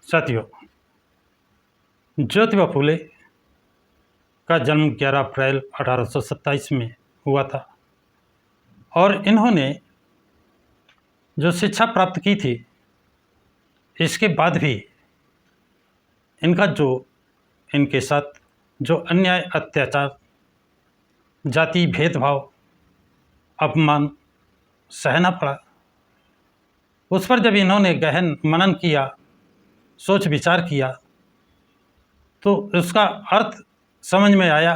साथियों, ज्योतिबा फूले का जन्म 11 अप्रैल 1827 में हुआ था और इन्होंने जो शिक्षा प्राप्त की थी, इसके बाद भी इनके साथ जो अन्याय, अत्याचार, जाति भेदभाव, अपमान सहना पड़ा, उस पर जब इन्होंने गहन मनन किया, सोच विचार किया, तो उसका अर्थ समझ में आया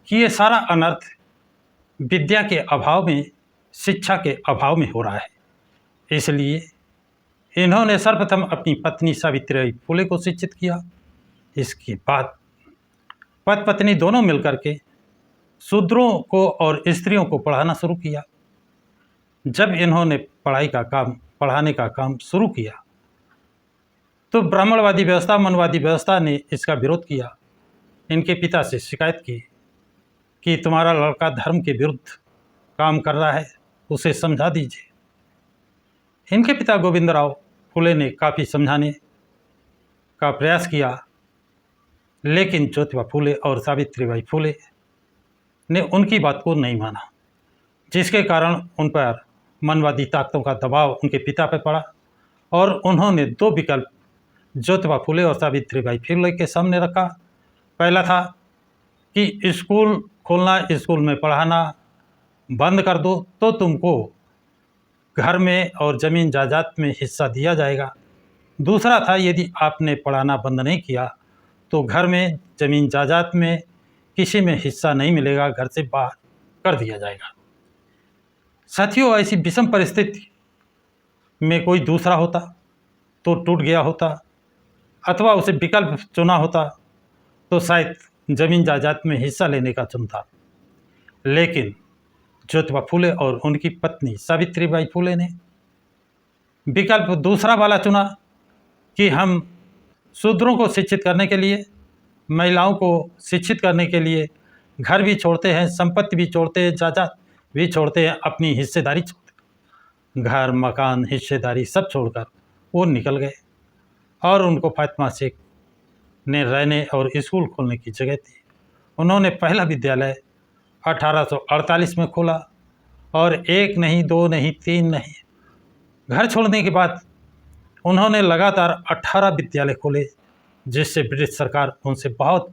कि ये सारा अनर्थ विद्या के अभाव में, शिक्षा के अभाव में हो रहा है। इसलिए इन्होंने सर्वप्रथम अपनी पत्नी सावित्रीबाई फूले को शिक्षित किया। इसके बाद पति पत्नी दोनों मिलकर के शूद्रों को और स्त्रियों को पढ़ाना शुरू किया। जब इन्होंने पढ़ाने का काम शुरू किया तो ब्राह्मणवादी व्यवस्था, मनवादी व्यवस्था ने इसका विरोध किया। इनके पिता से शिकायत की कि तुम्हारा लड़का धर्म के विरुद्ध काम कर रहा है, उसे समझा दीजिए। इनके पिता गोविंदराव फूले ने काफ़ी समझाने का प्रयास किया, लेकिन ज्योतिबा फूले और सावित्रीबाई फूले ने उनकी बात को नहीं माना, जिसके कारण उन पर मनवादी ताकतों का दबाव उनके पिता पर पड़ा और उन्होंने दो विकल्प ज्योतिबा फूले और सावित्रीबाई फूले के सामने रखा। पहला था कि स्कूल खोलना, स्कूल में पढ़ाना बंद कर दो तो तुमको घर में और ज़मीन जायदाद में हिस्सा दिया जाएगा। दूसरा था, यदि आपने पढ़ाना बंद नहीं किया तो घर में, ज़मीन जायदाद में किसी में हिस्सा नहीं मिलेगा, घर से बाहर कर दिया जाएगा। साथियों, ऐसी विषम परिस्थिति में कोई दूसरा होता तो टूट गया होता, अथवा उसे विकल्प चुना होता तो शायद ज़मीन जायदाद में हिस्सा लेने का चुनता। लेकिन ज्योतिबा फूले और उनकी पत्नी सावित्रीबाई फूले ने विकल्प दूसरा वाला चुना कि हम शूद्रों को शिक्षित करने के लिए, महिलाओं को शिक्षित करने के लिए घर भी छोड़ते हैं, संपत्ति भी छोड़ते हैं, जायदाद भी छोड़ते हैं, अपनी हिस्सेदारी छोड़ते, घर, मकान, हिस्सेदारी सब छोड़कर वो निकल गए। और उनको फातिमा शेख ने रहने और स्कूल खोलने की जगह दी। उन्होंने पहला विद्यालय 1848 में खोला और एक नहीं, दो नहीं, तीन नहीं, घर छोड़ने के बाद उन्होंने लगातार 18 विद्यालय खोले, जिससे ब्रिटिश सरकार उनसे बहुत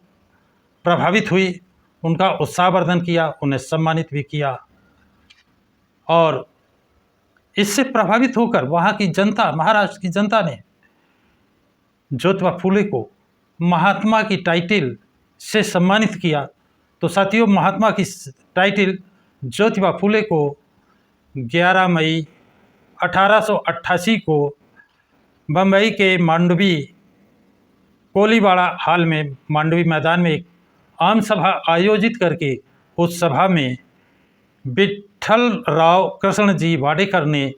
प्रभावित हुई, उनका उत्साहवर्धन किया, उन्हें सम्मानित भी किया। और इससे प्रभावित होकर वहाँ की जनता, महाराष्ट्र की जनता ने ज्योतिबा फूले को महात्मा की टाइटल से सम्मानित किया। तो साथियों, महात्मा की टाइटल ज्योतिबा फूले को 11 मई 1888 को बम्बई के मांडवी कोलीवाड़ा हॉल में, मांडवी मैदान में एक आम सभा आयोजित करके उस सभा में विठल राव कृष्ण जी वाडेकर ने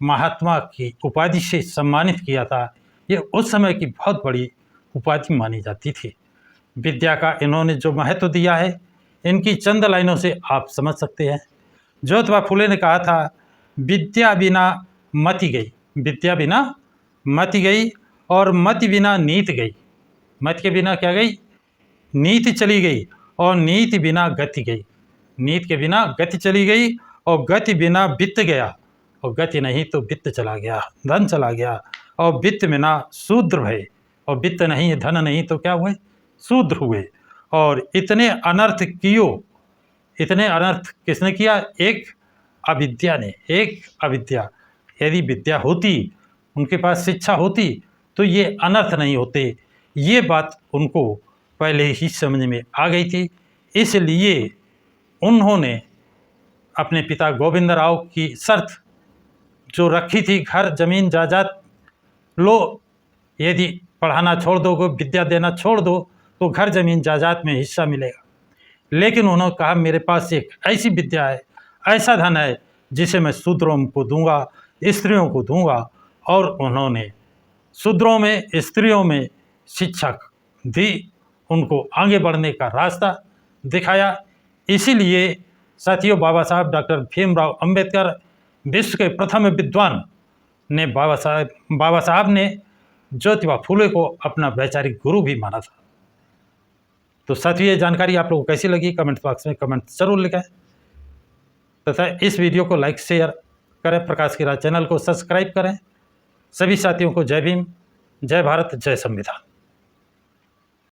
महात्मा की उपाधि से सम्मानित किया था। ये उस समय की बहुत बड़ी उपाधि मानी जाती थी। विद्या का इन्होंने जो महत्व दिया है, इनकी चंद लाइनों से आप समझ सकते हैं। ज्योतिबा फूले ने कहा था, विद्या बिना मति गई, विद्या बिना मति गई और मति बिना नीति गई। मत के बिना क्या गई? नीति चली गई और नीति बिना गति गई। नीति के बिना गति चली गई और गति बिना वित्त गया और गति नहीं तो वित्त चला गया, धन चला गया। और वित्त बिना शूद्र भय, और वित्त नहीं, धन नहीं तो क्या हुए? शूद्र हुए। और इतने अनर्थ इतने अनर्थ किसने किया? एक अविद्या ने, एक अविद्या। यदि विद्या होती, उनके पास शिक्षा होती, तो ये अनर्थ नहीं होते। ये बात उनको पहले ही समझ में आ गई थी। इसलिए उन्होंने अपने पिता गोविंदराव की शर्त जो रखी थी, घर, ज़मीन, जायदाद लो, यदि पढ़ाना छोड़ दोगे, विद्या देना छोड़ दो, तो घर, ज़मीन, जायदाद में हिस्सा मिलेगा। लेकिन उन्होंने कहा, मेरे पास एक ऐसी विद्या है, ऐसा धन है, जिसे मैं शूद्रों को दूंगा, स्त्रियों को दूंगा। और उन्होंने शूद्रों में, स्त्रियों में शिक्षा दी, उनको आगे बढ़ने का रास्ता दिखाया। इसीलिए साथियों, बाबा साहब डॉक्टर भीमराव अंबेडकर, विश्व के प्रथम विद्वान ने, बाबा साहब ने ज्योतिबा फूले को अपना वैचारिक गुरु भी माना था। तो साथियों, ये जानकारी आप लोगों को कैसी लगी कमेंट बॉक्स में कमेंट जरूर लिखें तथा इस वीडियो को लाइक शेयर करें, प्रकाश की राह चैनल को सब्सक्राइब करें। सभी साथियों को जय भीम, जय भारत, जय संविधान।